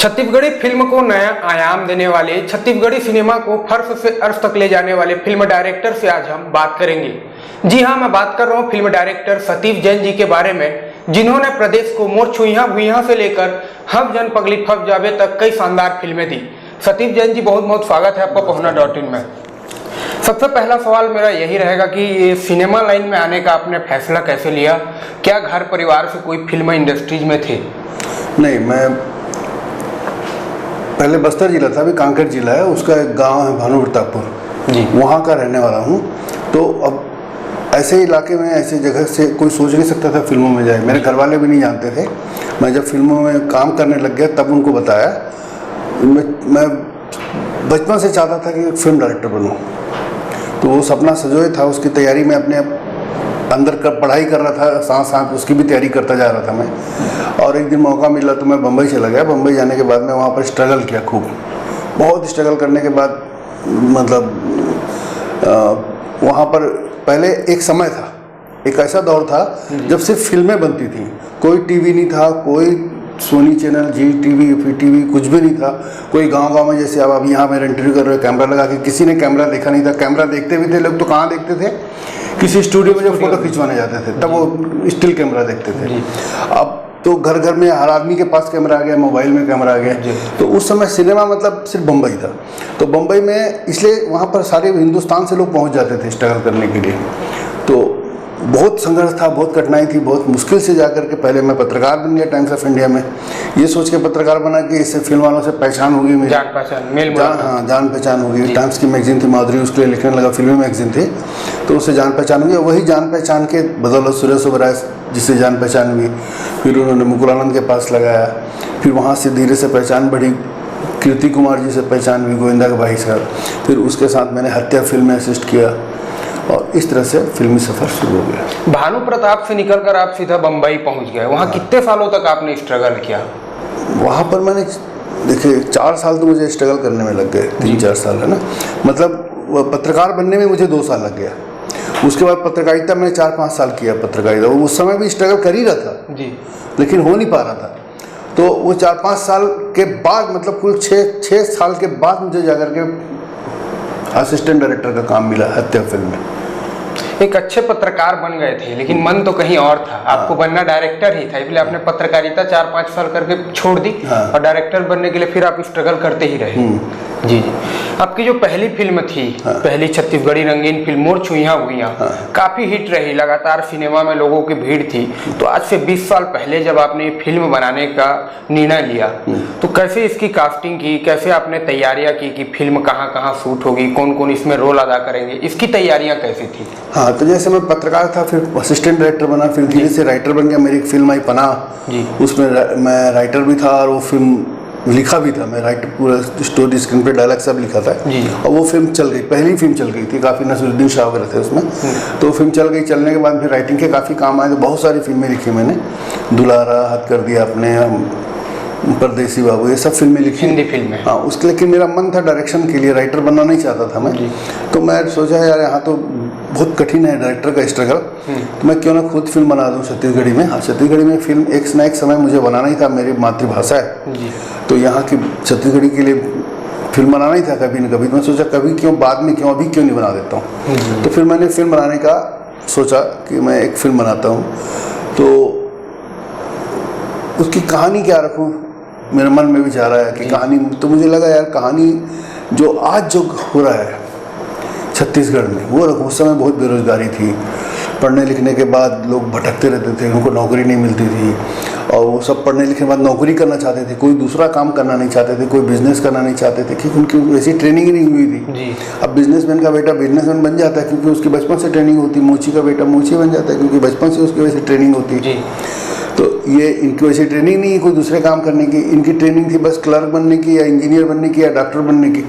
Chhattisgarhi film को नया आयाम देने वाले, छत्तीसगढ़ी सिनेमा को फर्श से अर्श तक ले जाने वाले फिल्म डायरेक्टर से आज हम बात करेंगे। जी हाँ, मैं बात कर रहा हूँ फिल्म डायरेक्टर सतीश जैन जी के बारे में, जिन्होंने प्रदेश को मोर छुइयां भुइयां से लेकर हम जन पगली फस जावे तक कई शानदार फिल्में दी। सतीश जैन जी, बहुत बहुत स्वागत है आपका पहुना.in में। सबसे पहला सवाल मेरा यही रहेगा कि ये सिनेमा लाइन में आने का आपने फैसला कैसे लिया? क्या घर परिवार से कोई फिल्म इंडस्ट्रीज में थे? नहीं, मैं पहले बस्तर जिला था, अभी कांकेर जिला है, उसका एक गांव है भानु प्रतापपुर जी, वहाँ का रहने वाला हूँ। तो अब ऐसे इलाके में, ऐसे जगह से कोई सोच नहीं सकता था फिल्मों में जाए। मेरे घर वाले भी नहीं जानते थे। मैं जब फिल्मों में काम करने लग गया तब उनको बताया। मैं बचपन से चाहता था कि फिल्म डायरेक्टर बनूँ, तो वो सपना सजोए था। उसकी तैयारी में अपने अंदर पढ़ाई कर रहा था, साथ साथ उसकी भी तैयारी करता जा रहा था मैं। और एक दिन मौका मिला तो मैं बम्बई चला गया। बम्बई जाने के बाद मैं वहाँ पर स्ट्रगल किया, खूब बहुत स्ट्रगल करने के बाद मतलब वहाँ पर पहले एक समय था, एक ऐसा दौर था जब सिर्फ फिल्में बनती थी। कोई टीवी नहीं था, कोई सोनी चैनल, जी टीवी, फी टीवी कुछ भी नहीं था। कोई गांव-गांव में, जैसे अब यहाँ मेरा इंटरव्यू कर रहे हो, कैमरा लगा के, किसी ने कैमरा देखा नहीं था। कैमरा देखते भी थे लोग तो कहाँ देखते थे? किसी स्टूडियो में जब फोटो खिंचवाने जाते थे तब वो स्टिल कैमरा देखते थे। अब तो घर घर में हर आदमी के पास कैमरा आ गया, मोबाइल में कैमरा आ गया। तो उस समय सिनेमा मतलब सिर्फ बम्बई था। तो बम्बई में इसलिए वहाँ पर सारे हिंदुस्तान से लोग पहुँच जाते थे स्ट्रगल करने के लिए। तो बहुत संघर्ष था, बहुत कठिनाई थी, बहुत मुश्किल से जाकर के पहले मैं पत्रकार बन गया टाइम्स ऑफ इंडिया में। ये सोच के पत्रकार बना कि इससे फिल्म वालों से पहचान होगी, मेरी जान पहचान, जान पहचान होगी। टाइम्स की मैगजीन थी, माधुरी, उसके लिए लिखने लगा, फिल्मी मैगजीन थी, तो उससे जान पहचान हुई। वही जान पहचान के बदौलत सुरेश ओबेरॉय जिससे जान पहचान हुई, फिर उन्होंने मुकुल आनंद के पास लगाया। फिर वहाँ से धीरे से पहचान बढ़ी, कीर्ति कुमार जी से पहचान हुई, गोविंदा के भाई साहब। फिर उसके साथ मैंने हत्या फिल्म में असिस्ट किया और इस तरह से फिल्मी सफर शुरू हो गया। भानु प्रताप से निकलकर आप सीधा बम्बई पहुंच गए। वहाँ कितने सालों तक आपने स्ट्रगल किया? वहाँ पर मैंने देखिए 4 साल तो मुझे स्ट्रगल करने में लग गए, 3-4 साल है ना। मतलब पत्रकार बनने में मुझे 2 साल लग गया। उसके बाद पत्रकारिता मैंने 4-5 साल किया पत्रकारिता। उस समय भी स्ट्रगल कर ही रहा था जी, लेकिन हो नहीं पा रहा था। तो वो 4-5 साल के बाद, मतलब कुल 6 साल के बाद मुझे जाकर के असिस्टेंट डायरेक्टर का काम मिला हत्या फिल्म में। एक अच्छे पत्रकार बन गए थे, लेकिन मन तो कहीं और था। आपको बनना डायरेक्टर ही था, इसलिए आपने पत्रकारिता 4-5 साल करके छोड़ दी और डायरेक्टर बनने के लिए फिर आप स्ट्रगल करते ही रहे। जी जी। आपकी जो पहली फिल्म थी, पहली छत्तीसगढ़ी रंगीन फिल्म मोर छुइयां भुइयां, काफी हिट रही, लगातार सिनेमा में लोगों की भीड़ थी। तो आज से 20 साल पहले जब आपने ये फिल्म बनाने का निर्णय लिया, तो कैसे इसकी कास्टिंग की, कैसे आपने तैयारियां की कि फिल्म कहाँ कहाँ शूट होगी, कौन कौन इसमें रोल अदा करेंगे, इसकी तैयारियां कैसी थी? हाँ, तो जैसे मैं पत्रकार था, फिर असिस्टेंट डायरेक्टर बना, फिर धीरे से राइटर बन गया। मेरी एक फिल्म आई पनाह, उसमें मैं राइटर भी था और वो फिल्म लिखा भी था। मैं राइटर, पूरा स्टोरी, स्क्रीन पे डायलॉग सब लिखा था। और वो फिल्म चल गई, पहली फिल्म चल गई थी, काफ़ी नसरुद्दीन शाह वगैरह थे उसमें। तो फिल्म चल गई, चलने के बाद फिर राइटिंग के काफ़ी काम आए। तो बहुत सारी फिल्में लिखी मैंने, दुलारा, हद कर दिया आपने, परदेसी बाबू, ये सब फिल्में लिखी, हिंदी फिल्में। हाँ, उसके, लेकिन मेरा मन था डायरेक्शन के लिए, राइटर बनना नहीं चाहता था मैं। तो मैं सोचा यार यहाँ तो बहुत कठिन है डायरेक्टर का स्ट्रगल, तो मैं क्यों ना खुद फिल्म बना दूँ छत्तीसगढ़ी में। हाँ, छत्तीसगढ़ी में फिल्म एक ना एक समय मुझे बनाना ही था, मेरी मातृभाषा है। तो यहाँ की छत्तीसगढ़ी के लिए फिल्म बनाना ही था कभी न कभी। तो मैं सोचा कभी क्यों, बाद में क्यों, अभी क्यों नहीं बना देता हूँ। तो फिर मैंने फिल्म बनाने का सोचा कि मैं एक फिल्म बनाता हूँ, तो उसकी कहानी क्या रखूँ, मेरे मन में भी जा रहा है कि कहानी। तो मुझे लगा यार कहानी जो आज जो हो रहा है छत्तीसगढ़ में वो रखूँ। उस समय बहुत बेरोजगारी थी, पढ़ने लिखने के बाद लोग भटकते रहते थे, उनको नौकरी नहीं मिलती थी। और वो सब पढ़ने लिखने के बाद नौकरी करना चाहते थे, कोई दूसरा काम करना नहीं चाहते थे, कोई बिजनेस करना नहीं चाहते थे, क्योंकि उनकी वैसी ट्रेनिंग ही नहीं हुई थी। अब बिजनेसमैन का बेटा बिजनेसमैन बन जाता है क्योंकि उसकी बचपन से ट्रेनिंग होती है, मोची का बेटा मोची बन जाता है क्योंकि बचपन से उसकी वैसी ट्रेनिंग होती है। तो ये इनकी वैसी ट्रेनिंग नहीं है कोई दूसरे काम करने की, इनकी ट्रेनिंग थी बस क्लर्क बनने की या इंजीनियर बनने की या डॉक्टर बनने की।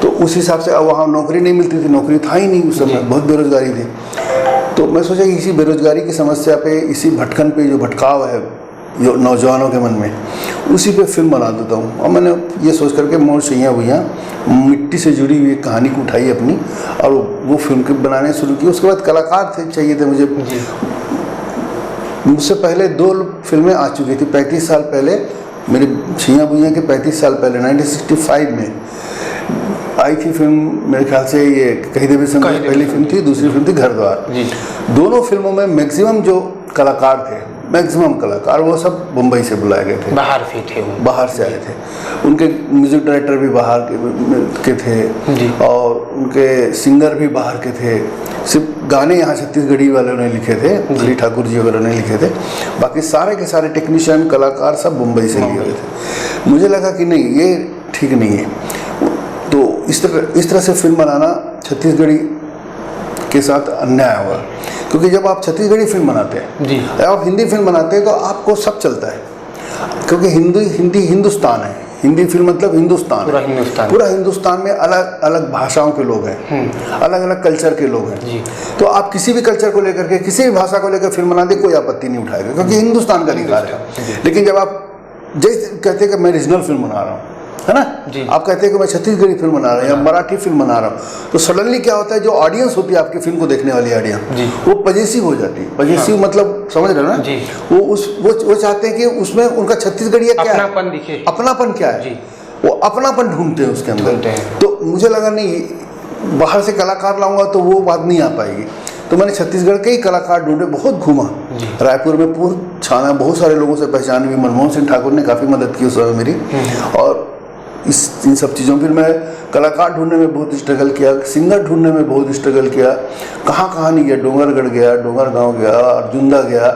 तो उस हिसाब से अब वहाँ नौकरी नहीं मिलती थी, नौकरी था ही नहीं उस समय, बहुत बेरोजगारी थी। तो मैं सोचा कि इसी बेरोजगारी की समस्या पे, इसी भटकन पे, जो भटकाव है जो नौजवानों के मन में, उसी पे फिल्म बना देता हूँ। और मैंने ये सोच करके मोर छुइयां भुइयां, मिट्टी से जुड़ी हुई एक कहानी को उठाई अपनी और वो फिल्म के बनाने शुरू की। उसके बाद कलाकार चाहिए थे मुझे। मुझसे पहले 2 फिल्में आ चुकी थी। 35 साल पहले मेरे छिया भुइयाँ के 35 साल पहले 1965 में आई थी फिल्म, मेरे ख्याल से ये कहीं देवी संग पहली फिल्म थी, दूसरी फिल्म थी घर द्वार। दोनों फिल्मों में मैक्सिमम जो कलाकार थे, मैक्सिमम कलाकार वो सब मुंबई से बुलाए गए थे, बाहर से थे, बाहर से आए थे। उनके म्यूजिक डायरेक्टर भी बाहर के थे और उनके सिंगर भी बाहर के थे। सिर्फ गाने यहाँ छत्तीसगढ़ी वालों ने लिखे थे, हरी ठाकुर जी वगैरह ने लिखे थे, बाकी सारे के सारे टेक्नीशियन कलाकार सब मुंबई से लिए हुए थे। मुझे लगा कि नहीं, ये ठीक नहीं है। तो इस तरह से फिल्म बनाना छत्तीसगढ़ी के साथ अन्याय हुआ, क्योंकि जब आप छत्तीसगढ़ी फिल्म बनाते हैं जी, आप हिंदी फिल्म बनाते हैं तो आपको सब चलता है, क्योंकि हिंदी हिंदुस्तान है। हिंदी फिल्म मतलब हिंदुस्तान, पूरा हिंदुस्तान में अलग अलग भाषाओं के लोग हैं, अलग अलग कल्चर के लोग हैं जी। तो आप किसी भी कल्चर को लेकर के, किसी भी भाषा को लेकर फिल्म बना दे, कोई आपत्ति नहीं उठाएगा, क्योंकि हिंदुस्तान का अधिकार है। लेकिन जब आप जैसे कहते हैं कि मैं रीजनल फिल्म बना रहा हूँ, है ना, आप कहते हैं कि मैं छत्तीसगढ़ी फिल्म बना रहा हूँ या मराठी फिल्म बना रहा हूँ, तो सडनली क्या होता है, जो ऑडियंस होती है आपकी फिल्म को देखने वाली ऑडियंस, वो पजेसिव हो जाती है। पजेसिव मतलब समझ रहे हो ना जी। वो चाहते हैं कि उसमें उनका छत्तीसगढ़ी क्या अपनापन दिखे, अपनापन क्या है, वो अपनापन ढूंढते हैं उसके अंदर। तो मुझे लगा नहीं, बाहर से कलाकार लाऊंगा तो वो बात नहीं आ पाएगी। तो मैंने छत्तीसगढ़ के ही कलाकार ढूंढे, बहुत घूमा, रायपुर में पूरा छाना, बहुत सारे लोगों से पहचान हुई। मनमोहन सिंह ठाकुर ने काफ़ी मदद की उस समय मेरी, और इन सब चीज़ों। फिर मैं कलाकार ढूंढने में बहुत स्ट्रगल किया, सिंगर ढूंढने में बहुत स्ट्रगल किया, कहाँ नहीं गया, डोंगरगढ़ गया, डोंगरगांव गया, अर्जुंदा गया,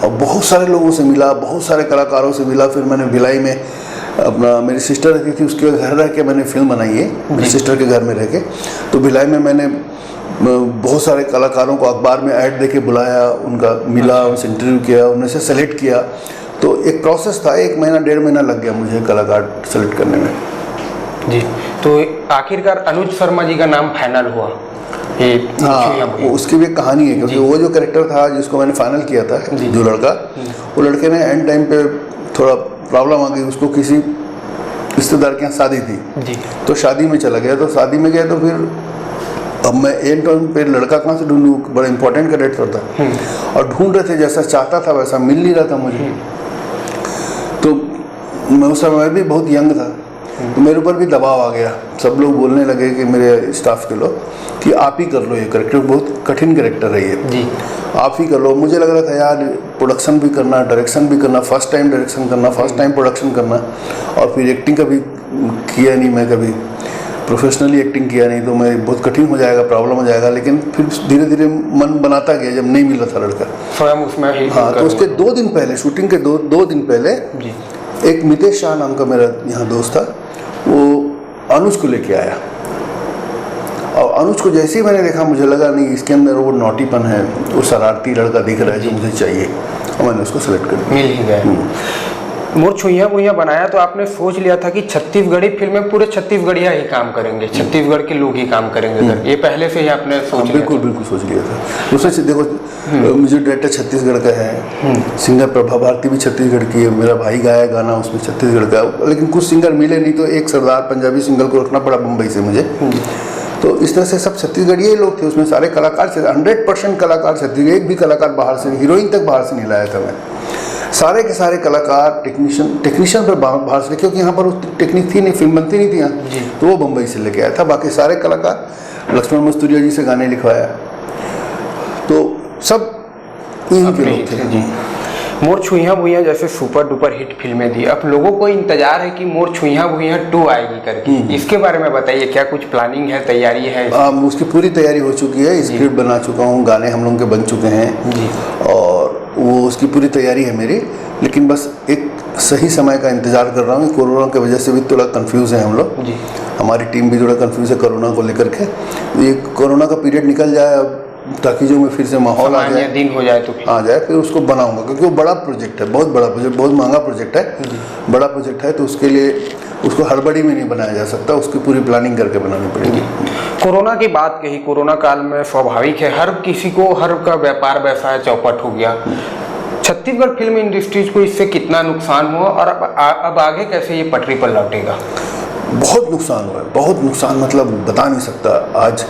और बहुत सारे लोगों से मिला, बहुत सारे कलाकारों से मिला। फिर मैंने भिलाई में अपना, मेरी सिस्टर रहती थी, उसके घर रह के मैंने फिल्म बनाई है, मेरी सिस्टर के घर में रह के। तो भिलाई में मैंने बहुत सारे कलाकारों को अखबार में ऐड दे के बुलाया, उनका मिला, उनसे इंटरव्यू किया, उन्हें से सेलेक्ट किया। तो एक प्रोसेस था, 1 महीना 1.5 महीना लग गया मुझे कलाकार सेलेक्ट करने में जी। तो आखिरकार अनुज शर्मा जी का नाम फाइनल हुआ। हाँ, उसकी भी एक कहानी है, क्योंकि वो जो कैरेक्टर था जिसको मैंने फाइनल किया था, जो लड़का, वो लड़के ने एंड टाइम पे थोड़ा प्रॉब्लम आ गई, उसको किसी रिश्तेदार के यहाँ शादी थी जी। तो शादी में चला गया, तो शादी में गया तो फिर अब मैं एंड टाइम पे लड़का कहाँ से ढूंढूं, बड़ा इंपॉर्टेंट कैरेक्टर था, और ढूंढ रहे थे, जैसा चाहता था वैसा मिल नहीं रहा था मुझे। तो मैं उस समय भी बहुत यंग था, तो मेरे ऊपर भी दबाव आ गया। सब लोग बोलने लगे कि मेरे स्टाफ के लोग कि आप ही कर लो ये कैरेक्टर, बहुत कठिन कैरेक्टर है ये जी, आप ही कर लो। मुझे लग रहा था यार, प्रोडक्शन भी करना, डायरेक्शन भी करना, फर्स्ट टाइम डायरेक्शन करना, फर्स्ट टाइम प्रोडक्शन करना, और फिर एक्टिंग कभी किया नहीं, मैं कभी प्रोफेशनली एक्टिंग किया नहीं, तो मैं बहुत कठिन हो जाएगा, प्रॉब्लम हो जाएगा। लेकिन फिर धीरे धीरे मन बनाता गया, जब नहीं मिला था लड़का स्वयं उसमें ही। हाँ, तो उसके 2 दिन पहले, शूटिंग के दो दिन पहले जी, एक मितेश शाह नाम का मेरा यहाँ दोस्त था, वो अनुज को लेके आया, और अनुज को जैसे ही मैंने देखा, मुझे लगा नहीं, इसके अंदर वो नॉटीपन है, वो शरारती लड़का दिख रहा है जो मुझे चाहिए, और मैंने उसको सेलेक्ट कर दिया। मिल ही गया। मोर छुइयां बुइयां बनाया तो आपने सोच लिया था कि छत्तीसगढ़ी फिल्में पूरे छत्तीसगढ़िया ही काम करेंगे, छत्तीसगढ़ के लोग ही काम करेंगे, ये पहले से ही आपने सोच लिया? बिल्कुल सोच लिया था। उसमें देखो, म्यूजिक डायरेक्टर छत्तीसगढ़ का है, सिंगर प्रभा भारती भी छत्तीसगढ़ की है, मेरा भाई गाया गाना उसमें छत्तीसगढ़ का, लेकिन कुछ सिंगर मिले नहीं, तो एक सरदार पंजाबी सिंगर को रखना पड़ा मुंबई से मुझे। तो इस तरह से सब छत्तीसगढ़ी लोग थे उसमें, सारे कलाकार से 100% कलाकार छत्तीसगढ़, एक भी कलाकार बाहर से, हीरोइन तक बाहर से नहीं लाया था मैं। सारे के सारे कलाकार, टेक्नीशियन पर बाहर से, क्योंकि यहाँ पर टेक्निक थी नहीं, फिल्म बनती नहीं थी यहाँ, तो वो मुंबई से लेके आया था। बाकी सारे कलाकार, लक्ष्मण मस्तूरिया जी से गाने लिखवाया, तो सब यहीं के लोग थे जी। मोर छुइयां बुइयां जैसे सुपर डुपर हिट फिल्में थी, अब लोगों को इंतजार है कि मोर छुइयां बुइयां 2 आएगी करके, इसके बारे में बताइए, क्या कुछ प्लानिंग है, तैयारी है? उसकी पूरी तैयारी हो चुकी है, स्क्रिप्ट बना चुका हूँ, गाने हम लोगों के बन चुके हैं जी, और वो उसकी पूरी तैयारी है मेरी। लेकिन बस एक सही समय का इंतजार कर रहा हूँ। कोरोना की वजह से भी थोड़ा कंफ्यूज है हम लोग जी, हमारी टीम भी थोड़ा कंफ्यूज है कोरोना को लेकर के। ये कोरोना का पीरियड निकल जाए ताकि जो में फिर से माहौल आ जाए, दिन हो जाए तो आ जाए, फिर उसको बनाऊंगा, क्योंकि वो बड़ा प्रोजेक्ट है, बहुत बड़ा प्रोजेक्ट, बहुत महंगा प्रोजेक्ट है, बड़ा प्रोजेक्ट है, तो उसके लिए उसको हड़बड़ी में नहीं बनाया जा सकता, उसकी पूरी प्लानिंग करके बनानी पड़ेगी। कोरोना की बात कही, कोरोना काल में स्वाभाविक है हर किसी को, हर का व्यापार व्यवसाय चौपट हो गया। छत्तीसगढ़ फिल्म इंडस्ट्रीज को इससे कितना नुकसान हुआ, और अब आगे कैसे ये पटरी पर लौटेगा? बहुत नुकसान हुआ है, बहुत नुकसान, मतलब बता नहीं सकता। आज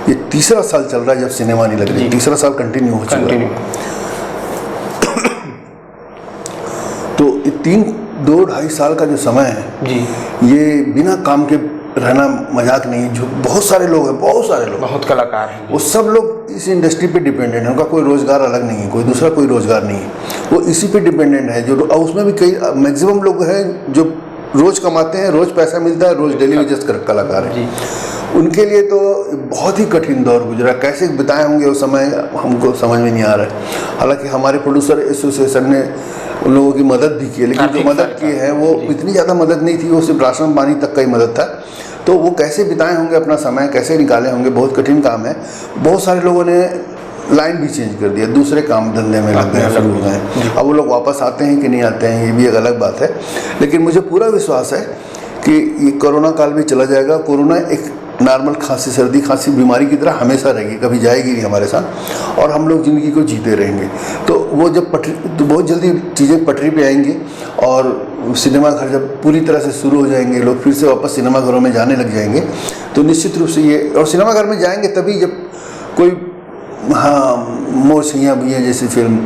ये 3रा साल चल रहा है जब सिनेमा नहीं लग रही, 3रा साल कंटिन्यू हो चुका है। तो ये 2-2.5 साल का जो समय है जी, ये बिना काम के रहना मजाक नहीं। जो बहुत सारे लोग हैं, बहुत कलाकार हैं, वो सब लोग इस इंडस्ट्री पे डिपेंडेंट है। उनका कोई रोजगार अलग नहीं है, कोई दूसरा कोई रोजगार नहीं है, वो इसी पे डिपेंडेंट है। जो और उसमें भी कई मैक्सिमम लोग हैं जो रोज कमाते हैं, रोज पैसा मिलता है, रोज डेली वेजेस कलाकार हैं। उनके लिए तो बहुत ही कठिन दौर गुजरा। कैसे बिताए होंगे वो समय हमको समझ में नहीं आ रहा है। हालांकि हमारे प्रोड्यूसर एसोसिएशन ने उन लोगों की मदद भी की, लेकिन जो मदद की है वो इतनी ज़्यादा मदद नहीं थी, वो सिर्फ राशन पानी तक का ही मदद था। तो वो कैसे बिताए होंगे अपना समय, कैसे निकाले होंगे, बहुत कठिन काम है। बहुत सारे लोगों ने लाइन भी चेंज कर दिया, दूसरे काम धंधे में लग गए, शुरू हो गए। अब वो लोग वापस आते हैं कि नहीं आते हैं, ये भी एक अलग बात है। लेकिन मुझे पूरा विश्वास है कि ये कोरोना काल भी चला जाएगा। कोरोना एक नॉर्मल खांसी, सर्दी खांसी बीमारी की तरह हमेशा रहेगी, कभी जाएगी नहीं हमारे साथ, और हम लोग ज़िंदगी को जीते रहेंगे। तो वो जब तो बहुत जल्दी चीज़ें पटरी पे आएंगी और सिनेमा घर जब पूरी तरह से शुरू हो जाएंगे, लोग फिर से वापस सिनेमा घरों में जाने लग जाएंगे, तो निश्चित रूप से ये, और सिनेमा घर में जाएंगे तभी जब कोई मोर सैया भैया जैसी फिल्म,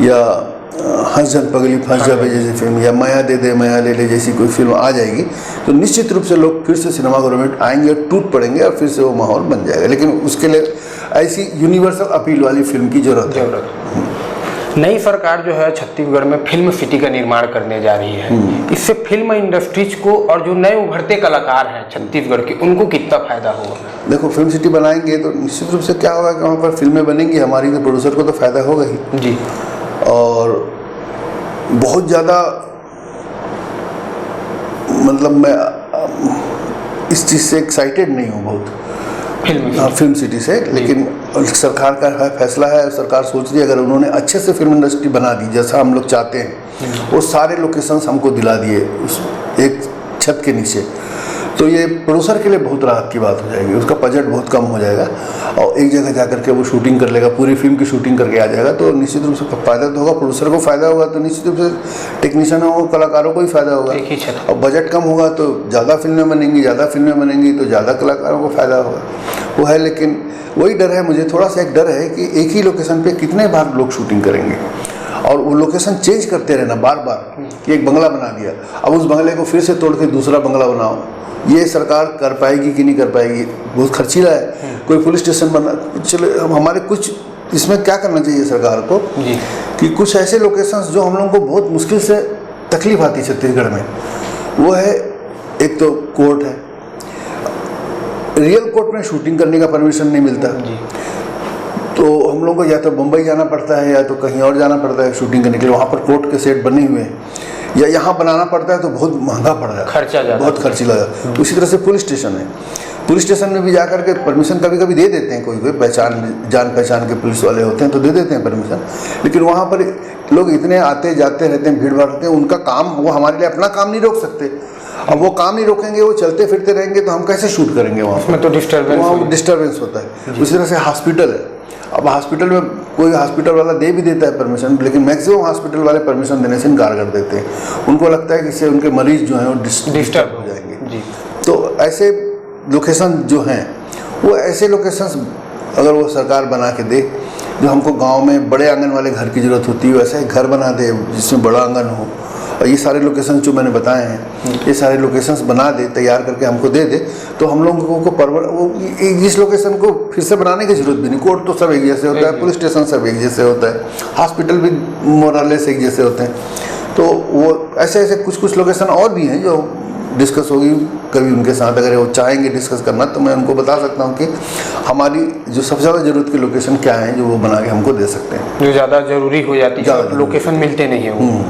या हंस जन पगली फंस जावे जैसी फिल्म, या माया दे दे माया ले ले जैसी कोई फिल्म आ जाएगी, तो निश्चित रूप से लोग फिर से सिनेमाघरों में आएंगे और टूट पड़ेंगे और फिर से वो माहौल बन जाएगा। लेकिन उसके लिए ऐसी यूनिवर्सल अपील वाली फिल्म की जरूरत है। नई सरकार जो है छत्तीसगढ़ में फिल्म सिटी का निर्माण करने जा रही है। इससे फिल्म इंडस्ट्रीज को और जो नए उभरते कलाकार हैं छत्तीसगढ़ के, उनको कितना फायदा होगा? देखो, फिल्म सिटी बनाएंगे तो निश्चित रूप से क्या होगा कि वहाँ पर फिल्में बनेंगी, हमारी तो प्रोड्यूसर को तो फायदा होगा ही जी। और बहुत ज़्यादा, मतलब मैं इस चीज़ से एक्साइटेड नहीं हूँ बहुत, फिल्म सिटी से। लेकिन सरकार का फैसला है, सरकार सोच रही है अगर उन्होंने अच्छे से फिल्म इंडस्ट्री बना दी जैसा हम लोग चाहते हैं, वो सारे लोकेशंस हमको दिला दिए उस एक छत के नीचे, तो ये प्रोड्यूसर के लिए बहुत राहत की बात हो जाएगी। उसका बजट बहुत कम हो जाएगा और एक जगह जा करके वो शूटिंग कर लेगा, पूरी फिल्म की शूटिंग करके आ जाएगा। तो निश्चित रूप से फायदा तो होगा, प्रोड्यूसर को फायदा होगा, तो निश्चित रूप से टेक्नीशियनों को, कलाकारों को भी फायदा होगा। और बजट कम होगा तो ज़्यादा फिल्में बनेंगी, तो ज़्यादा कलाकारों को फायदा होगा, वो है। लेकिन वही डर है, मुझे थोड़ा सा एक डर है कि एक ही लोकेशन पर कितने बार लोग शूटिंग करेंगे, और वो लोकेशन चेंज करते रहना बार बार कि एक बंगला बना दिया, अब उस बंगले को फिर से तोड़ के दूसरा बंगला बनाओ। ये सरकार कर पाएगी कि नहीं कर पाएगी, बहुत खर्चीला है। कोई पुलिस स्टेशन बना, चलो हमारे कुछ इसमें क्या करना चाहिए सरकार को जी, कि कुछ ऐसे लोकेशंस जो हम लोगों को बहुत मुश्किल से तकलीफ आती है छत्तीसगढ़ में, वो है एक तो कोर्ट है, रियल कोर्ट में शूटिंग करने का परमिशन नहीं मिलता जी। तो हम लोग को या तो मुंबई जाना पड़ता है या तो कहीं और जाना पड़ता है शूटिंग करने के लिए, वहाँ पर कोर्ट के सेट बने हुए हैं, या यहाँ बनाना पड़ता है तो बहुत महंगा पड़ रहा है, खर्चा ज़्यादा, बहुत खर्ची लगा। उसी तरह से पुलिस स्टेशन है, पुलिस स्टेशन में भी जा करके परमिशन कभी कभी दे देते हैं, कोई जान पहचान के पुलिस वाले होते हैं तो दे देते हैं परमिशन, लेकिन वहाँ पर लोग इतने आते जाते रहते हैं, भीड़ भाड़ रहते हैं, उनका काम, वो हमारे लिए अपना काम नहीं रोक सकते। अब वो काम नहीं रोकेंगे, वो चलते फिरते रहेंगे तो हम कैसे शूट करेंगे वहाँ पर, तो डिस्टर्बेंस होता है। उसी तरह से हॉस्पिटल है, अब हॉस्पिटल में कोई हॉस्पिटल वाला दे भी देता है परमिशन, लेकिन मैक्सिमम हॉस्पिटल वाले परमिशन देने से इनकार कर देते हैं। उनको लगता है कि इससे उनके मरीज जो हैं वो डिस्टर्ब हो जाएंगे जी। तो ऐसे लोकेशन जो हैं, वो ऐसे लोकेशंस अगर वो सरकार बना के दे, जो हमको गांव में बड़े आंगन वाले घर की ज़रूरत होती है, वैसा ही घर बना दे जिसमें बड़ा आंगन हो, और ये सारे लोकेशन जो मैंने बताए हैं, ये सारे लोकेशंस बना दे, तैयार करके हमको दे दे, तो हम लोगों को इस लोकेशन को फिर से बनाने की जरूरत भी नहीं। कोर्ट तो सब एक जैसे होता है, पुलिस स्टेशन सब एक जैसे होता है, हॉस्पिटल भी मोरालेस एक जैसे होते हैं। तो वो ऐसे कुछ लोकेशन और भी हैं जो डिस्कस होगी कभी उनके साथ, अगर वो चाहेंगे डिस्कस करना तो मैं उनको बता सकता हूँ कि हमारी जो सबसे ज़्यादा ज़रूरत के लोकेशन क्या हैं, जो वो बना के हमको दे सकते हैं, जो ज़्यादा ज़रूरी हो जाती है, लोकेशन मिलते नहीं है वो।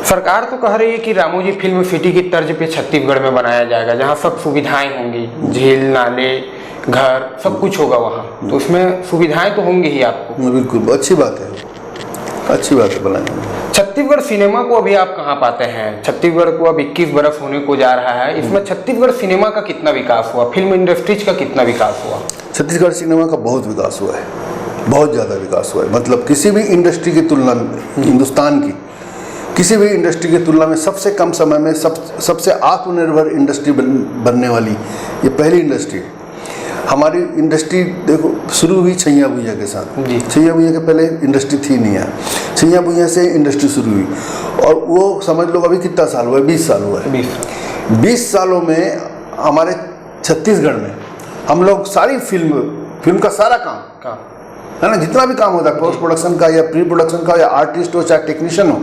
सरकार तो कह रही है कि रामोजी फिल्म सिटी की तर्ज पे छत्तीसगढ़ में बनाया जाएगा, जहाँ सब सुविधाएं होंगी, झील, नाले, घर, सब कुछ होगा वहाँ, तो उसमें सुविधाएं तो होंगी ही आपको। बिल्कुल, अच्छी बात है, अच्छी बात है बनाएंगे। छत्तीसगढ़ सिनेमा को अभी आप कहाँ पाते हैं? छत्तीसगढ़ को अब 21 बरस होने को जा रहा है, इसमें छत्तीसगढ़ सिनेमा का कितना विकास हुआ, फिल्म इंडस्ट्रीज का कितना विकास हुआ? छत्तीसगढ़ सिनेमा का बहुत विकास हुआ है, बहुत ज़्यादा विकास हुआ है। मतलब किसी भी इंडस्ट्री की तुलना में, हिंदुस्तान की किसी भी इंडस्ट्री की तुलना में सबसे कम समय में सबसे आत्मनिर्भर इंडस्ट्री बनने वाली ये पहली इंडस्ट्री है। हमारी इंडस्ट्री देखो शुरू हुई छैया भुइया के साथ। जी। छैया भुइया के पहले इंडस्ट्री थी नहीं है, छैया भुइया से इंडस्ट्री शुरू हुई और वो समझ लो अभी कितना साल हुआ है, 20 साल हुआ है। 20 सालों में हमारे छत्तीसगढ़ में हम लोग सारी फिल्म का सारा काम है ना, जितना भी काम होता है पोस्ट प्रोडक्शन का या प्री प्रोडक्शन का, या आर्टिस्ट हो चाहे टेक्नीशियन हो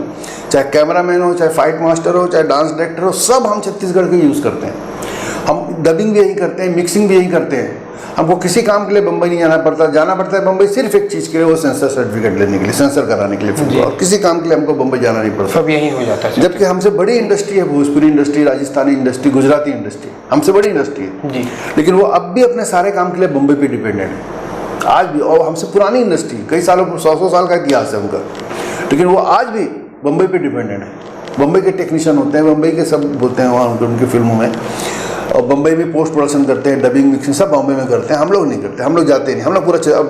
चाहे कैमरामैन हो चाहे फाइट मास्टर हो चाहे डांस डायरेक्टर हो, सब हम छत्तीसगढ़ के यूज़ करते हैं। हम डबिंग भी यही करते हैं, मिक्सिंग भी यही करते हैं। हमको किसी काम के लिए बम्बई नहीं जाना पड़ता है बम्बई सिर्फ एक चीज़ के लिए, वो सेंसर सर्टिफिकेट लेने के लिए, सेंसर कराने के लिए फिल्म, और किसी काम के लिए हमको बम्बई जाना नहीं पड़ता, सब यही हो जाता है। जबकि हमसे बड़ी इंडस्ट्री है Bhojpuri industry, Rajasthani industry, Gujarati industry, हमसे बड़ी इंडस्ट्री है जी। लेकिन वो अब भी अपने सारे काम के लिए बम्बई पे डिपेंडेंट है आज भी, और हमसे पुरानी इंडस्ट्री, कई सालों 100 साल का इतिहास है उनका, लेकिन वो आज भी बम्बई पे डिपेंडेंट है। बम्बई के टेक्नीशियन होते हैं, बम्बई के सब होते हैं वहाँ उनकी फिल्मों में, और बम्बई में पोस्ट प्रोडक्शन करते हैं, डबिंग मिक्सिंग सब बम्बई में करते हैं। हम लोग नहीं करते, हम लोग जाते नहीं, हम लोग पूरा अब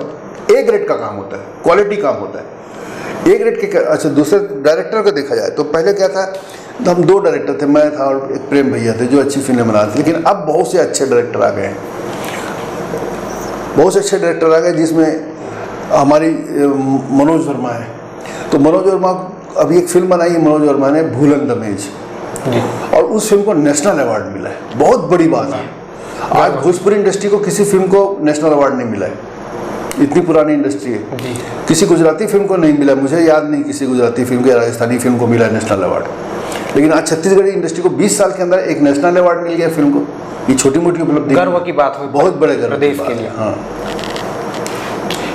ए ग्रेड का काम होता है, क्वालिटी काम होता है ए ग्रेड के। अच्छा, दूसरे डायरेक्टर को देखा जाए तो पहले क्या था, तो हम 2 डायरेक्टर थे, मैं था और एक प्रेम भैया थे जो अच्छी फिल्में बनाते थे, लेकिन अब बहुत से अच्छे डायरेक्टर आ गए हैं, बहुत से अच्छे डायरेक्टर आ गए, जिसमें हमारी मनोज वर्मा है। तो मनोज वर्मा अभी एक फिल्म बनाई है मनोज वर्मा ने, भूलन दमेज, और उस फिल्म को नेशनल अवार्ड मिला है, बहुत बड़ी बात है। आज भोजपुरी इंडस्ट्री को किसी फिल्म को नेशनल अवार्ड नहीं मिला है, इतनी पुरानी इंडस्ट्री है। किसी गुजराती फिल्म को नहीं मिला, मुझे याद नहीं किसी गुजराती फिल्म या राजस्थानी फिल्म को मिला है नेशनल अवार्ड, लेकिन आज छत्तीसगढ़ी इंडस्ट्री को 20 साल के अंदर एक नेशनल अवार्ड मिल गया फिल्म को। ये छोटी मोटी उपलब्धि, गर्व की बात हो, बहुत बड़े गर्व प्रदेश के लिए। हाँ,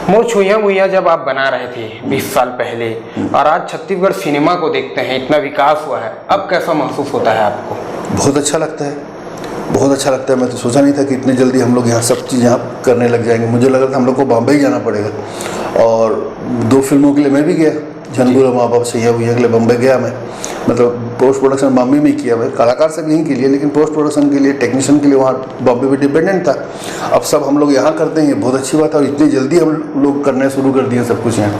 मोर छुइया मुइया जब आप बना रहे थे 20 साल पहले, और आज छत्तीसगढ़ सिनेमा को देखते हैं, इतना विकास हुआ है, अब कैसा महसूस होता है आपको? बहुत अच्छा लगता है, बहुत अच्छा लगता है। मैं तो सोचा नहीं था कि इतनी जल्दी हम लोग यहाँ सब चीज़ यहाँ करने लग जाएंगे। मुझे लगा था हम लोग को बॉम्बे ही जाना पड़ेगा, और 2 फिल्मों के लिए मैं भी गया, झनगुरा माँ बाप छैया भुइया के लिए बम्बई गया मैं, मतलब पोस्ट प्रोडक्शन बॉम्बे में ही किया मैं, कलाकार सब यहीं के लिए, लेकिन पोस्ट प्रोडक्शन के लिए टेक्नीशियन के लिए वहाँ बॉम्बे पे डिपेंडेंट था। अब सब हम लोग यहाँ करते हैं, ये बहुत अच्छी बात है, और इतनी जल्दी हम लोग करने शुरू कर दिए सब कुछ यहाँ,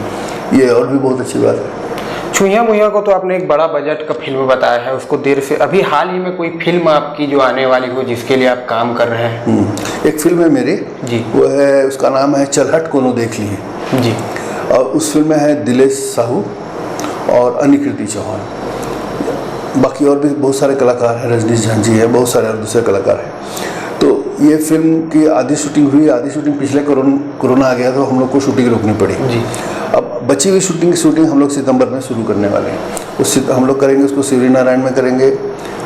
ये और भी बहुत अच्छी बात है। छुइया मुइया को तो आपने एक बड़ा बजट का फिल्म बताया है, उसको देर से, अभी हाल ही में कोई फिल्म आपकी जो आने वाली हो जिसके लिए आप काम कर रहे हैं? एक फिल्म है मेरी जी, वो है, उसका नाम है चल हट कोनो देख ली जी, और उस फिल्म में है दिलेश साहू और अनिकृति चौहान, बाकी और भी बहुत सारे कलाकार हैं, रजनीश झांझी है, बहुत सारे और दूसरे कलाकार हैं। तो ये फिल्म की आधी शूटिंग हुई, आधी शूटिंग पिछले कोरोना आ गया तो हम लोग को शूटिंग रोकनी पड़ी जी। अब बची हुई शूटिंग हम लोग सितंबर में शुरू करने वाले हैं। हम लोग करेंगे उसको शिवरी नारायण में करेंगे,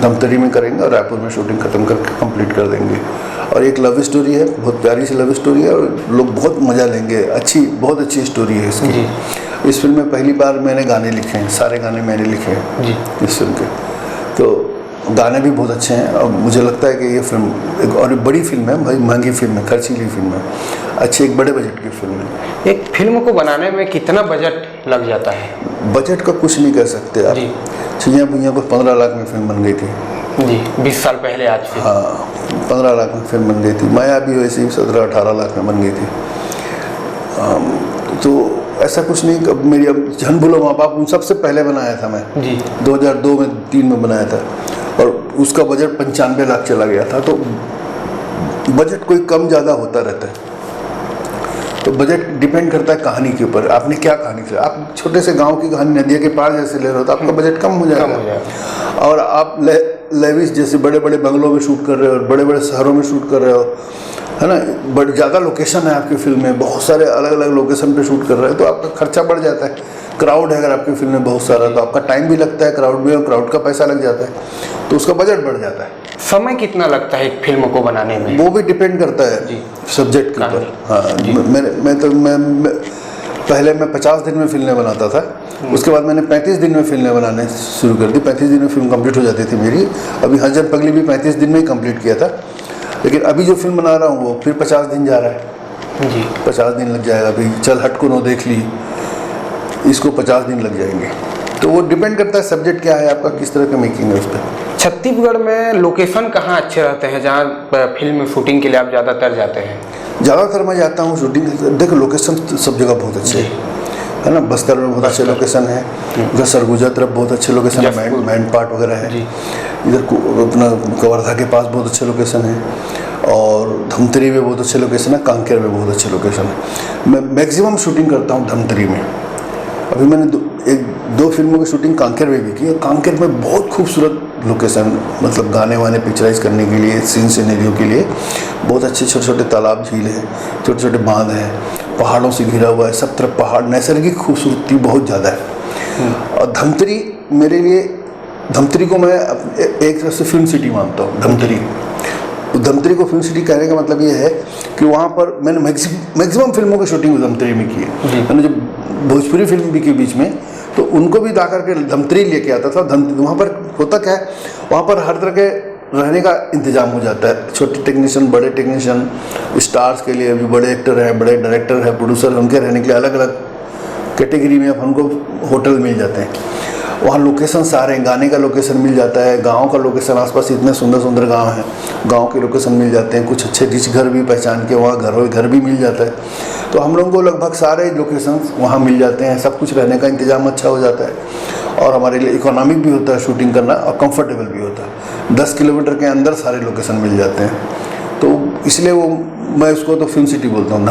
धमतरी में करेंगे, और रायपुर में शूटिंग खत्म करके कंप्लीट कर देंगे। और एक लव स्टोरी है, बहुत प्यारी सी लव स्टोरी है, और लोग बहुत मज़ा लेंगे, बहुत अच्छी स्टोरी है इसकी। इस फिल्म में पहली बार मैंने गाने लिखे हैं, सारे गाने मैंने लिखे हैं जी इस फिल्म के, तो गाने भी बहुत अच्छे हैं। और मुझे लगता है कि ये फिल्म एक और बड़ी फिल्म है, भाई महंगी फिल्म है, खर्चीली फिल्म है, अच्छी एक बड़े बजट की फिल्म है। एक फिल्म को बनाने में कितना बजट लग जाता है? बजट का कुछ नहीं कह सकते आप। छैया भुइया को 15 लाख में फिल्म बन गई थी जी, 20 साल पहले आज फिल्म। हाँ, 15 लाख में फिल्म बन गई थी। माया भी वैसे ही 17-18 लाख में बन गई थी। तो ऐसा कुछ नहीं। अब मेरी अब झनभुलो माँ बाप उन सबसे पहले बनाया था मैं जी, 2002 में 3 में बनाया था, और उसका बजट 95 लाख चला गया था। तो बजट कोई कम ज़्यादा होता रहता है, तो बजट डिपेंड करता है कहानी के ऊपर, आपने क्या कहानी से। आप छोटे से गांव की कहानी नदिया के पार जैसे ले रहे हो तो आपका बजट कम हो जाएगा। और आप लेविस जैसे बड़े बड़े बंगलों में शूट कर रहे हो, बड़े बड़े शहरों में शूट कर रहे हो, है ना, बट ज़्यादा लोकेशन है आपकी फिल्म में, बहुत सारे अलग अलग लोकेशन पे शूट कर रहे हो, तो आपका खर्चा बढ़ जाता है। क्राउड है अगर आपकी फिल्म में बहुत सारा, तो आपका टाइम भी लगता है क्राउड में, और क्राउड का पैसा लग जाता है, तो उसका बजट बढ़ जाता है। समय कितना लगता है एक फिल्म को बनाने में? वो भी डिपेंड करता है सब्जेक्ट के ऊपर। हाँ, पहले मैं 50 दिन में फिल्में बनाता था, उसके बाद मैंने 35 दिन में फिल्में बनाने शुरू कर दी। 35 दिन में फिल्म कंप्लीट हो जाती थी मेरी। अभी हजर पगली भी 35 दिन में ही कंप्लीट किया था, लेकिन अभी जो फिल्म बना रहा हूँ वो फिर 50 दिन जा रहा है जी, 50 दिन लग जाएगा। अभी चल हट को नो देख ली, इसको 50 दिन लग जाएंगे। तो वो डिपेंड करता है सब्जेक्ट क्या है आपका, किस तरह का मेकिंग है उस पर। छत्तीसगढ़ में लोकेशन कहाँ अच्छे रहते हैं जहाँ फिल्म शूटिंग के लिए आप ज़्यादातर जाते हैं? ज़्यादातर मैं जाता हूँ शूटिंग, देखो लोकेशन सब जगह बहुत अच्छे है ना। बस्तर में बहुत अच्छे लोकेशन है, उधर सरगुजा तरफ बहुत अच्छे लोकेशन है, मैंड पार्ट वगैरह है, इधर अपना कवर्धा के पास बहुत अच्छे लोकेशन है, और धमतरी में बहुत अच्छे लोकेशन है, कांकेर में बहुत अच्छे लोकेशन है। मैं मैक्सिमम शूटिंग करता हूँ धमतरी में। अभी मैंने दो फिल्मों की शूटिंग कांकेर में भी की है। कांकेर में बहुत खूबसूरत लोकेशन, मतलब गाने वाने पिक्चराइज करने के लिए, सीन सिनेरियो के लिए बहुत अच्छे छोटे छोटे तालाब, झील है, छोटे छोटे बांध हैं, पहाड़ों से घिरा हुआ है, सब तरफ पहाड़, नैसर्गिक खूबसूरती बहुत ज़्यादा है। और धमतरी मेरे लिए, धमतरी को मैं एक तरह से फिल्म सिटी मानता हूँ। धमतरी को फिल्म सिटी कहने का मतलब ये है कि वहाँ पर मैंने मैक्सिमम फिल्मों की शूटिंग धमतरी में की है। मैंने जब भोजपुरी फिल्म भी की बीच में, तो उनको भी ला करके धमतरी लेके आता था। वहाँ पर होता क्या है, वहाँ पर हर तरह के रहने का इंतजाम हो जाता है, छोटे टेक्नीशियन, बड़े टेक्नीशियन, स्टार्स के लिए भी बड़े एक्टर हैं, बड़े डायरेक्टर हैं, प्रोड्यूसर, उनके रहने के लिए अलग अलग कैटेगरी में अब हमको होटल मिल जाते हैं। वहाँ लोकेशन सारे, गाने का लोकेशन मिल जाता है, गांव का लोकेशन, आसपास इतने सुंदर सुंदर गांव हैं, गांव के लोकेशन मिल जाते हैं, कुछ अच्छे रिच घर भी पहचान के वहाँ घर भी मिल जाता है। तो हम लोगों को लगभग सारे लोकेशन वहाँ मिल जाते हैं, सब कुछ रहने का इंतजाम अच्छा हो जाता है और हमारे लिए इकोनॉमिक भी होता है शूटिंग करना और कंफर्टेबल भी होता है। 10 किलोमीटर के अंदर सारे लोकेशन मिल जाते हैं, तो इसलिए वो मैं उसको तो फिल्म सिटी बोलता हूँ,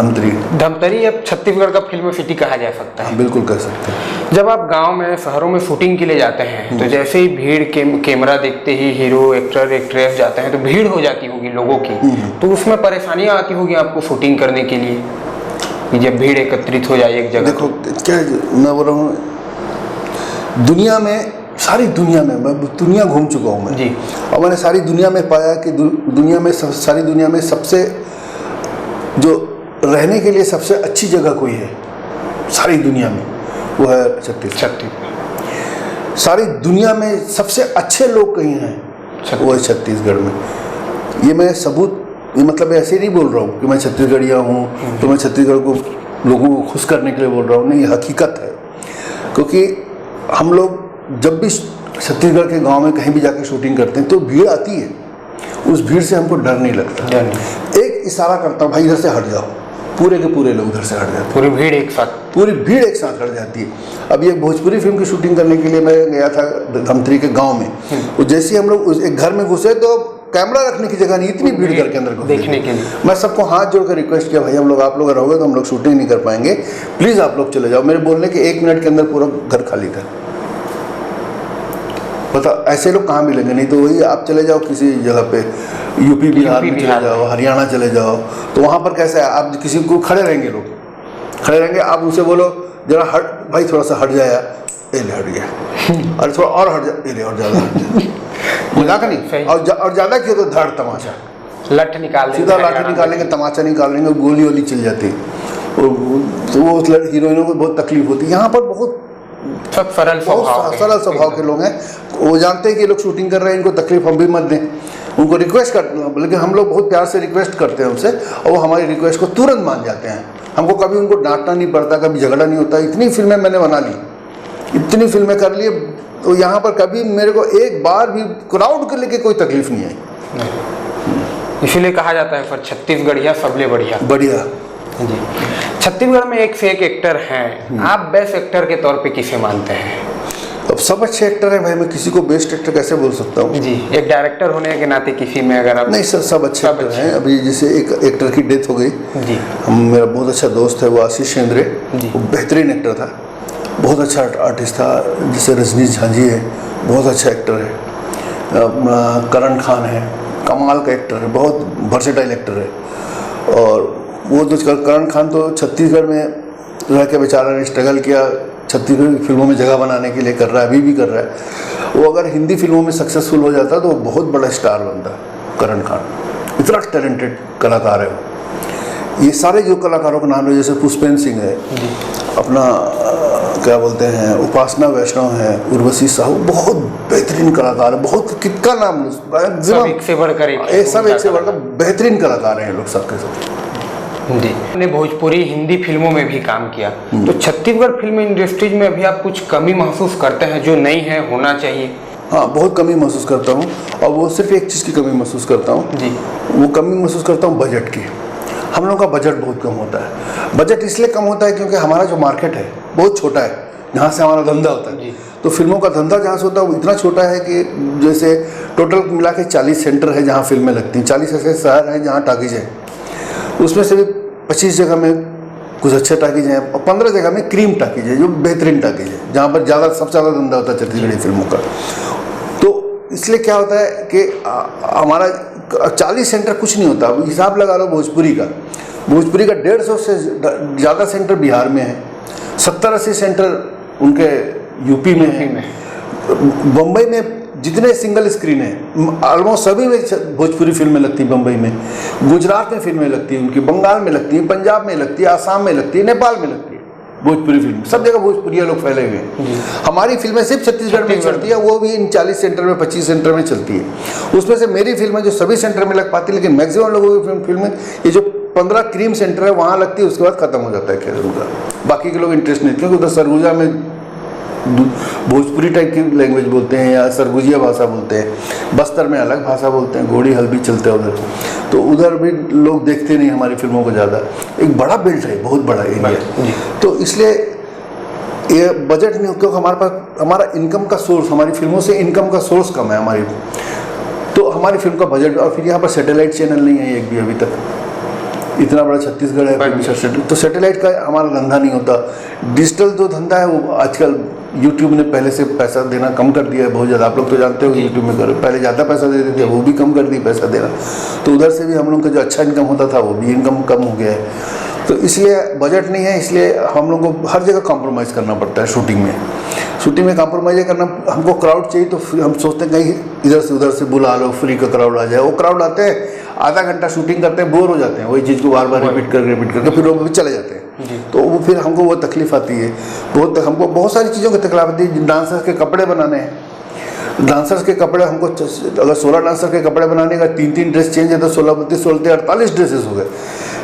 धमतरी अब छत्तीसगढ़ का फिल्म सिटी कहा जा सकता है। बिल्कुल कह सकते हैं। जब आप गांव में, शहरों में शूटिंग के लिए जाते हैं तो जैसे ही भीड़ कैमरा देखते ही हीरो, एक्टर, एक्ट्रेस जाते हैं तो भीड़ हो जाती होगी लोगों की, तो उसमें परेशानियां आती होगी आपको शूटिंग करने के लिए कि जब भीड़ एकत्रित हो जाए एक जगह? देखो क्या मैं बोल रहा हूँ, दुनिया में, सारी दुनिया में, मैं दुनिया घूम चुका हूँ मैं जी, और मैंने सारी दुनिया में पाया कि दुनिया में, सारी दुनिया में सबसे जो रहने के लिए सबसे अच्छी जगह कोई है सारी दुनिया में, वो है छत्तीसगढ़। सारी दुनिया में सबसे अच्छे लोग कहीं हैं, वो है छत्तीसगढ़ में। ये मैं सबूत, ये मतलब ऐसे नहीं बोल रहा हूँ कि मैं छत्तीसगढ़िया हूँ तो मैं छत्तीसगढ़ को, लोगों को खुश करने के लिए बोल रहा हूँ, नहीं, ये हकीकत है। क्योंकि हम लोग जब भी छत्तीसगढ़ के गांव में कहीं भी जाके शूटिंग करते हैं तो भीड़ आती है, उस भीड़ से हमको डर नहीं लगता। एक इशारा करता हूँ, भाई इधर से हट जाओ, पूरे के पूरे लोग इधर से हट जाते हैं, पूरी भीड़ एक साथ हट जाती है। अभी एक भोजपुरी फिल्म की शूटिंग करने के लिए मैं गया था धमतरी के गाँव में, तो जैसे हम लोग एक घर में घुसे तो कैमरा रखने की जगह नहीं, इतनी भीड़ घर के अंदर देखने के लिए। मैं सबको हाथ जोड़ कर रिक्वेस्ट किया, भाई आप लोग रहोगे तो हम लोग शूटिंग नहीं कर पाएंगे, प्लीज़ आप लोग चले जाओ। मेरे बोलने के 1 मिनट के अंदर पूरा घर खाली था। पता ऐसे लोग कहाँ मिलेंगे? नहीं तो वही आप चले जाओ किसी जगह पे, यूपी बिहार में चले जाओ, हरियाणा चले जाओ, तो वहाँ पर कैसा है, आप किसी को खड़े रहेंगे, लोग खड़े रहेंगे, आप उनसे बोलो जरा हट भाई, थोड़ा सा हट जाए, ले हट गया, अरे थोड़ा और हट जाए, ले और ज़्यादा हट जाए, मजाक नहीं, और ज़्यादा किया तो धड़ तमाशा, लठ निकाल, सीधा लाठी निकालेंगे, तमाचा निकालेंगे, गोली वोली चल जाती है, तो वो हीरोइनों को बहुत तकलीफ होती है। यहाँ पर बहुत सब सरल स्वभाव के लोग हैं, वो जानते हैं कि ये लोग शूटिंग कर रहे हैं, इनको तकलीफ हम भी मत दें, उनको रिक्वेस्ट करते हैं, लेकिन हम लोग बहुत प्यार से रिक्वेस्ट करते हैं उनसे और वो हमारी रिक्वेस्ट को तुरंत मान जाते हैं। हमको कभी उनको डांटना नहीं पड़ता, कभी झगड़ा नहीं होता। इतनी फिल्में मैंने बना ली, इतनी फिल्में कर ली, तो यहाँ पर कभी मेरे को एक बार भी क्राउड को लेके कोई तकलीफ नहीं आई। इसीलिए कहा जाता है पर छत्तीसगढ़िया सबले बढ़िया जी। छत्तीसगढ़ में एक से एक एक्टर हैं, आप बेस्ट एक्टर के तौर पे किसे मानते हैं? अब सब अच्छे एक्टर हैं भाई, मैं किसी को बेस्ट एक्टर कैसे बोल सकता हूँ जी? एक डायरेक्टर होने के नाते किसी में अगर आप, नहीं सर, सब अच्छे एक्टर हैं। अभी जैसे एक एक्टर की डेथ हो गई जी, मेरा बहुत अच्छा दोस्त है वो आशीष चंद्रे, वो बेहतरीन एक्टर था, बहुत अच्छा आर्टिस्ट था। जैसे रजनीश झा जी है, बहुत अच्छा एक्टर है। करण खान है, कमाल का एक्टर है, बहुत वर्सेटाइल एक्टर है। और वो तो करण खान तो छत्तीसगढ़ में रह के बेचारा ने स्ट्रगल किया, छत्तीसगढ़ फिल्मों में जगह बनाने के लिए कर रहा है, अभी भी कर रहा है। वो अगर हिंदी फिल्मों में सक्सेसफुल हो जाता तो वो बहुत बड़ा स्टार बनता। करण खान इतना टैलेंटेड कलाकार है वो। ये सारे जो कलाकारों का नाम है, जैसे पुष्पेंद्र सिंह है, अपना क्या बोलते हैं, उपासना वैष्णव है, उर्वशी साहू, बहुत बेहतरीन कलाकार है, बहुत कितना नाम, सब एक से बढ़कर बेहतरीन कलाकार हैं लोग, सबके सब जी। आपने भोजपुरी हिंदी फिल्मों में भी काम किया, तो छत्तीसगढ़ फिल्म इंडस्ट्रीज में अभी आप कुछ कमी महसूस करते हैं जो नहीं है, होना चाहिए? हाँ, बहुत कमी महसूस करता हूँ, और वो सिर्फ एक चीज़ की कमी महसूस करता हूँ जी, वो कमी महसूस करता हूँ बजट की। हम लोगों का बजट बहुत कम होता है। बजट इसलिए कम होता है क्योंकि हमारा जो मार्केट है बहुत छोटा है, जहाँ से हमारा धंधा होता है, तो फिल्मों का धंधा जहाँ से होता है वो इतना छोटा है कि जैसे टोटल मिला के 40 सेंटर है जहाँ फिल्में लगती हैं, 40 ऐसे शहर हैं जहाँ टाकीज है, उसमें से भी 25 जगह में कुछ अच्छे टाकीज हैं और 15 जगह में क्रीम टाकीज है जो बेहतरीन टाकीज है, जहाँ पर सबसे ज़्यादा धंधा होता है छत्तीसगढ़ी फिल्मों का। तो इसलिए क्या होता है कि हमारा 40 सेंटर कुछ नहीं होता। अब हिसाब लगा लो भोजपुरी का 150 से ज़्यादा सेंटर बिहार में है, 70-80 सेंटर उनके यूपी में है, बम्बई में जितने सिंगल स्क्रीन है ऑलमोस्ट सभी में भोजपुरी फिल्में लगती हैं, बम्बई में, गुजरात में फिल्में लगती हैं उनकी, बंगाल में लगती हैं, पंजाब में लगती है, आसाम में लगती है, नेपाल में लगती है भोजपुरी फिल्म, सब जगह भोजपुरिया लोग फैले हुए हैं। हमारी फिल्में सिर्फ छत्तीसगढ़ में चलती है, वो भी इन 40 सेंटर में 25 सेंटर में चलती है। उसमें से मेरी फिल्में जो सभी सेंटर में लग पाती है, लेकिन मैक्सिमम लोगों की फिल्में ये जो 15 क्रीम सेंटर है वहाँ लगती है, उसके बाद खत्म हो जाता है खेल उनका, बाकी के लोग इंटरेस्ट नहीं, क्योंकि उधर सरगुजा में भोजपुरी टाइप की लैंग्वेज बोलते हैं या सरगुजिया भाषा बोलते हैं, बस्तर में अलग भाषा बोलते हैं, घोड़ी हल्दी चलते हैं उधर, तो उधर भी लोग देखते नहीं हमारी फिल्मों को ज़्यादा। एक बड़ा बेल्ट है, बहुत बड़ा एरिया, तो इसलिए ये बजट नहीं, क्योंकि हमारे पास हमारा इनकम का सोर्स, हमारी फिल्मों से इनकम का सोर्स कम है हमारी, तो हमारी फिल्म का बजट, और फिर यहाँ पर सैटेलाइट चैनल नहीं है एक भी अभी तक, इतना बड़ा छत्तीसगढ़ है तो सैटेलाइट का हमारा धंधा नहीं होता। डिजिटल जो धंधा है वो आजकल यूट्यूब ने पहले से पैसा देना कम कर दिया है बहुत ज़्यादा, आप लोग तो जानते हो यूट्यूब में करो, पहले ज़्यादा पैसा देते थे, वो भी कम कर दी पैसा देना, तो उधर से भी हम लोग का जो अच्छा इनकम होता था वो भी इनकम कम हो गया है। तो इसलिए बजट नहीं है, इसलिए हम लोग को हर जगह कॉम्प्रोमाइज़ करना पड़ता है। शूटिंग में कॉम्प्रोमाइज़ करना, हमको क्राउड चाहिए तो हम सोचते हैं कहीं इधर से उधर से बुला लो, फ्री का क्राउड आ जाए, वो क्राउड आते हैं, आधा घंटा शूटिंग करते हैं, बोर हो जाते हैं, वही चीज़ को बार बार रिपीट करके फिर लोग भी चले जाते हैं, तो वो फिर हमको वो तकलीफ आती है बहुत, हमको बहुत सारी चीज़ों की तकलीफ आती है। डांसर्स के कपड़े बनाने हैं, डांसर्स के कपड़े हमको अगर 16 डांसर के कपड़े बनाने का 3 ड्रेस चेंज है तो 16 48 ड्रेसेस हो गए,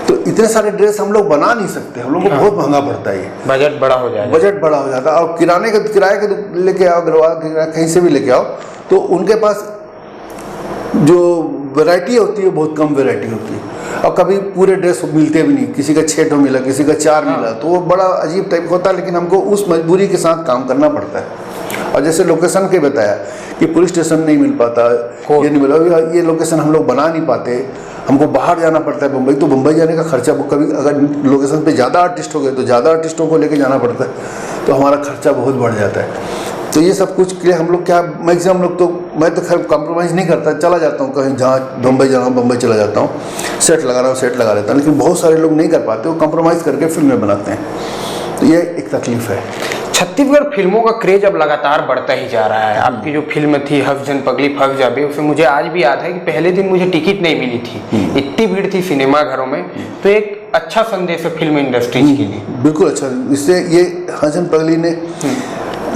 तो इतने सारे ड्रेस हम लोग बना नहीं सकते, हम लोग को बहुत महंगा पड़ता है, बजट बड़ा हो जाएगा, बजट बड़ा हो जाता है। और किराए के लेके आओ, कहीं से भी लेके आओ, तो उनके पास जो वैरायटी होती है बहुत कम वैरायटी होती है, और कभी पूरे ड्रेस मिलते भी नहीं, किसी का 6 मिला, किसी का 4 मिला, तो वो बड़ा अजीब टाइप होता है, लेकिन हमको उस मजबूरी के साथ काम करना पड़ता है। और जैसे लोकेशन के बताया कि पुलिस स्टेशन नहीं मिल पाता, ये नहीं मिला, ये लोकेशन हम लोग बना नहीं पाते, हमको बाहर जाना पड़ता है बम्बई, तो बम्बई जाने का खर्चा, कभी अगर लोकेशन पे ज़्यादा आर्टिस्ट हो गए तो ज़्यादा आर्टिस्टों को लेके जाना पड़ता है, तो हमारा खर्चा बहुत बढ़ जाता है। तो ये सब कुछ के लिए हम लोग क्या मैक्सिमम लोग, तो मैं तो खैर कॉम्प्रोमाइज़ नहीं करता, चला जाता हूँ कहीं, जहाँ बम्बई जाना बम्बई चला जाता हूँ, सेट लगा रहा हूँ सेट लगा लेता हूँ, लेकिन बहुत सारे लोग नहीं कर पाते, वो कॉम्प्रोमाइज़ करके फिल्में बनाते हैं, तो ये एक तकलीफ है। छत्तीसगढ़ फिल्मों का क्रेज अब लगातार बढ़ता ही जा रहा है। आपकी जो फिल्म थी हक जन पगली फक जाबे, उसे मुझे आज भी याद है कि पहले दिन मुझे टिकट नहीं मिली थी, इतनी भीड़ थी सिनेमा घरों में, तो एक अच्छा संदेश है फिल्म इंडस्ट्रीज के लिए। बिल्कुल अच्छा, इससे ये हक जन पगली ने,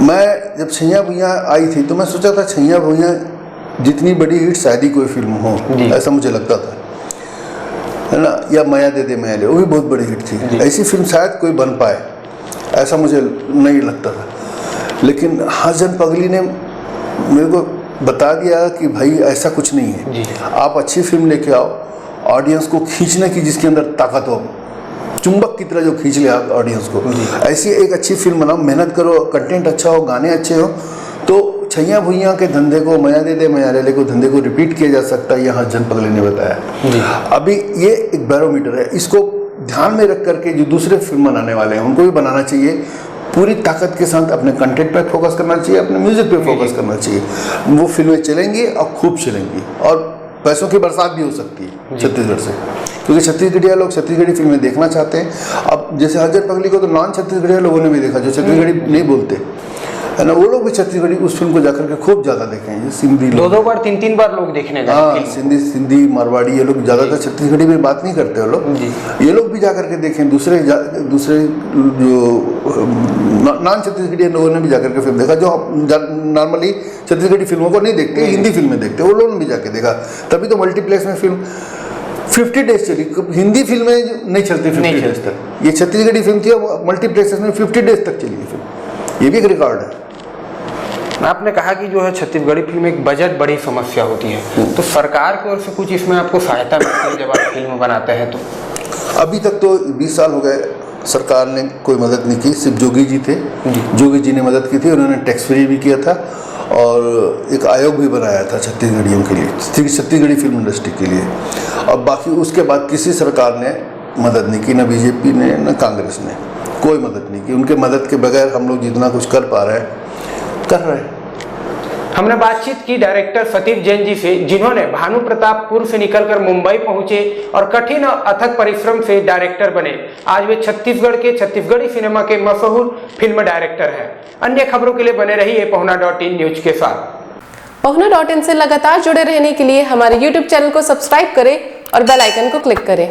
मैं जब छैया भुइयाँ आई थी तो मैं सोचा था छैया भुइयाँ जितनी बड़ी हिट शायद ही कोई फिल्म हो, ऐसा मुझे लगता था, है ना, या माया दे दे माया ले, वो भी बहुत बड़ी हिट थी, ऐसी फिल्म शायद कोई बन पाए, ऐसा मुझे नहीं लगता था। लेकिन हक जन पगली ने मेरे को बता दिया कि भाई ऐसा कुछ नहीं है, आप अच्छी फिल्म लेके आओ, ऑडियंस को खींचने की जिसके अंदर ताकत हो, चुंबक की तरह जो खींच ले आप ऑडियंस को, ऐसी एक अच्छी फिल्म बनाओ, मेहनत करो, कंटेंट अच्छा हो, गाने अच्छे हो, तो छैया भुइयाँ के धंधे को, माया दे दे माया ले को धंधे को रिपीट किया जा सकता है, यहाँ जन पगली ने बताया। अभी ये एक बैरोमीटर है, इसको ध्यान में रख करके जो दूसरे फिल्म बनाने वाले हैं उनको भी बनाना चाहिए, पूरी ताकत के साथ अपने कंटेंट पे फोकस करना चाहिए, अपने म्यूजिक पे फोकस करना चाहिए, वो फिल्में चलेंगी और खूब चलेंगी, और पैसों की बरसात भी हो सकती है छत्तीसगढ़ से, क्योंकि छत्तीसगढ़िया लोग छत्तीसगढ़ी फिल्में देखना चाहते हैं। अब जैसे हक जन पगली को तो नॉन छत्तीसगढ़िया लोगों ने भी देखा, जो छत्तीसगढ़ी नहीं बोलते, है ना, वो लोग भी छत्तीसगढ़ी उस फिल्म को जाकर के खूब ज़्यादा देखें। सिंधी 2 बार 3 बार लोग देखने गए, हाँ, सिंधी मारवाड़ी ये लोग ज़्यादातर छत्तीसगढ़ी में बात नहीं करते, वो लोग, ये लोग भी जाकर के देखें, दूसरे जो नॉन छत्तीसगढ़ी लोगों ने भी जाकर के फिल्म देखा, जो नॉर्मली छत्तीसगढ़ी फिल्मों को नहीं देखते, हिंदी फिल्में देखते, वो लोगों ने भी जाके देखा, तभी तो मल्टीप्लेक्स में फिल्म 50 डेज चली। हिंदी फिल्में नहीं चलती 50 डेज तक, ये छत्तीसगढ़ी फिल्म थी, मल्टीप्लेक्स में 50 डेज तक चली फिल्म, ये भी एक रिकॉर्ड है। आपने कहा कि जो है छत्तीसगढ़ी फिल्म एक बजट बड़ी समस्या होती है, तो सरकार की ओर से कुछ इसमें आपको सहायता मिलती है जब आप फिल्म बनाते हैं तो? अभी तक तो 20 साल हो गए सरकार ने कोई मदद नहीं की, सिर्फ जोगी जी थे, जोगी जी ने मदद की थी। उन्होंने टैक्स फ्री भी किया था और एक आयोग भी बनाया था छत्तीसगढ़ियों के लिए, छत्तीसगढ़ी फिल्म इंडस्ट्री के लिए। और बाकी उसके बाद किसी सरकार ने मदद नहीं की, ना बीजेपी ने ना कांग्रेस ने, कोई मदद नहीं की। उनके मदद के बगैर हम लोग जितना कुछ कर पा रहे हैं कर रहे हैं। हमने बातचीत की डायरेक्टर फतीफ जैन जी से, जिन्होंने भानु प्रतापपुर से निकलकर मुंबई पहुंचे और कठिन और अथक परिश्रम से डायरेक्टर बने। आज वे छत्तीसगढ़ के छत्तीसगढ़ी सिनेमा के मशहूर फिल्म डायरेक्टर हैं। अन्य खबरों के लिए बने रहिए पहुना.in न्यूज के साथ। पहुना.in से लगातार जुड़े रहने के लिए हमारे YouTube चैनल को सब्सक्राइब करें और बेल आइकन को क्लिक करें।